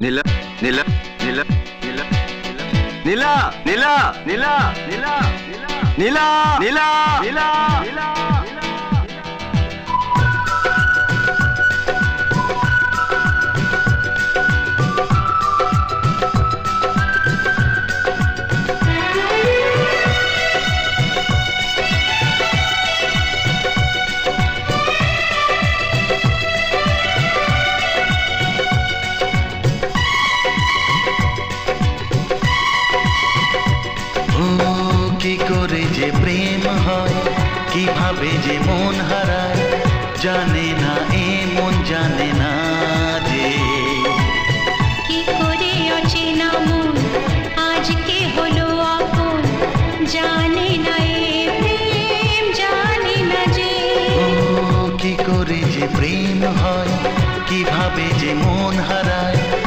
নীলা নীলা নীলা নীলা নীলা নীলা নীলা নীলা নীলা নীলা নীলা কি করে যে প্রেম হয়, কিভাবে যে মন হারায়, জানে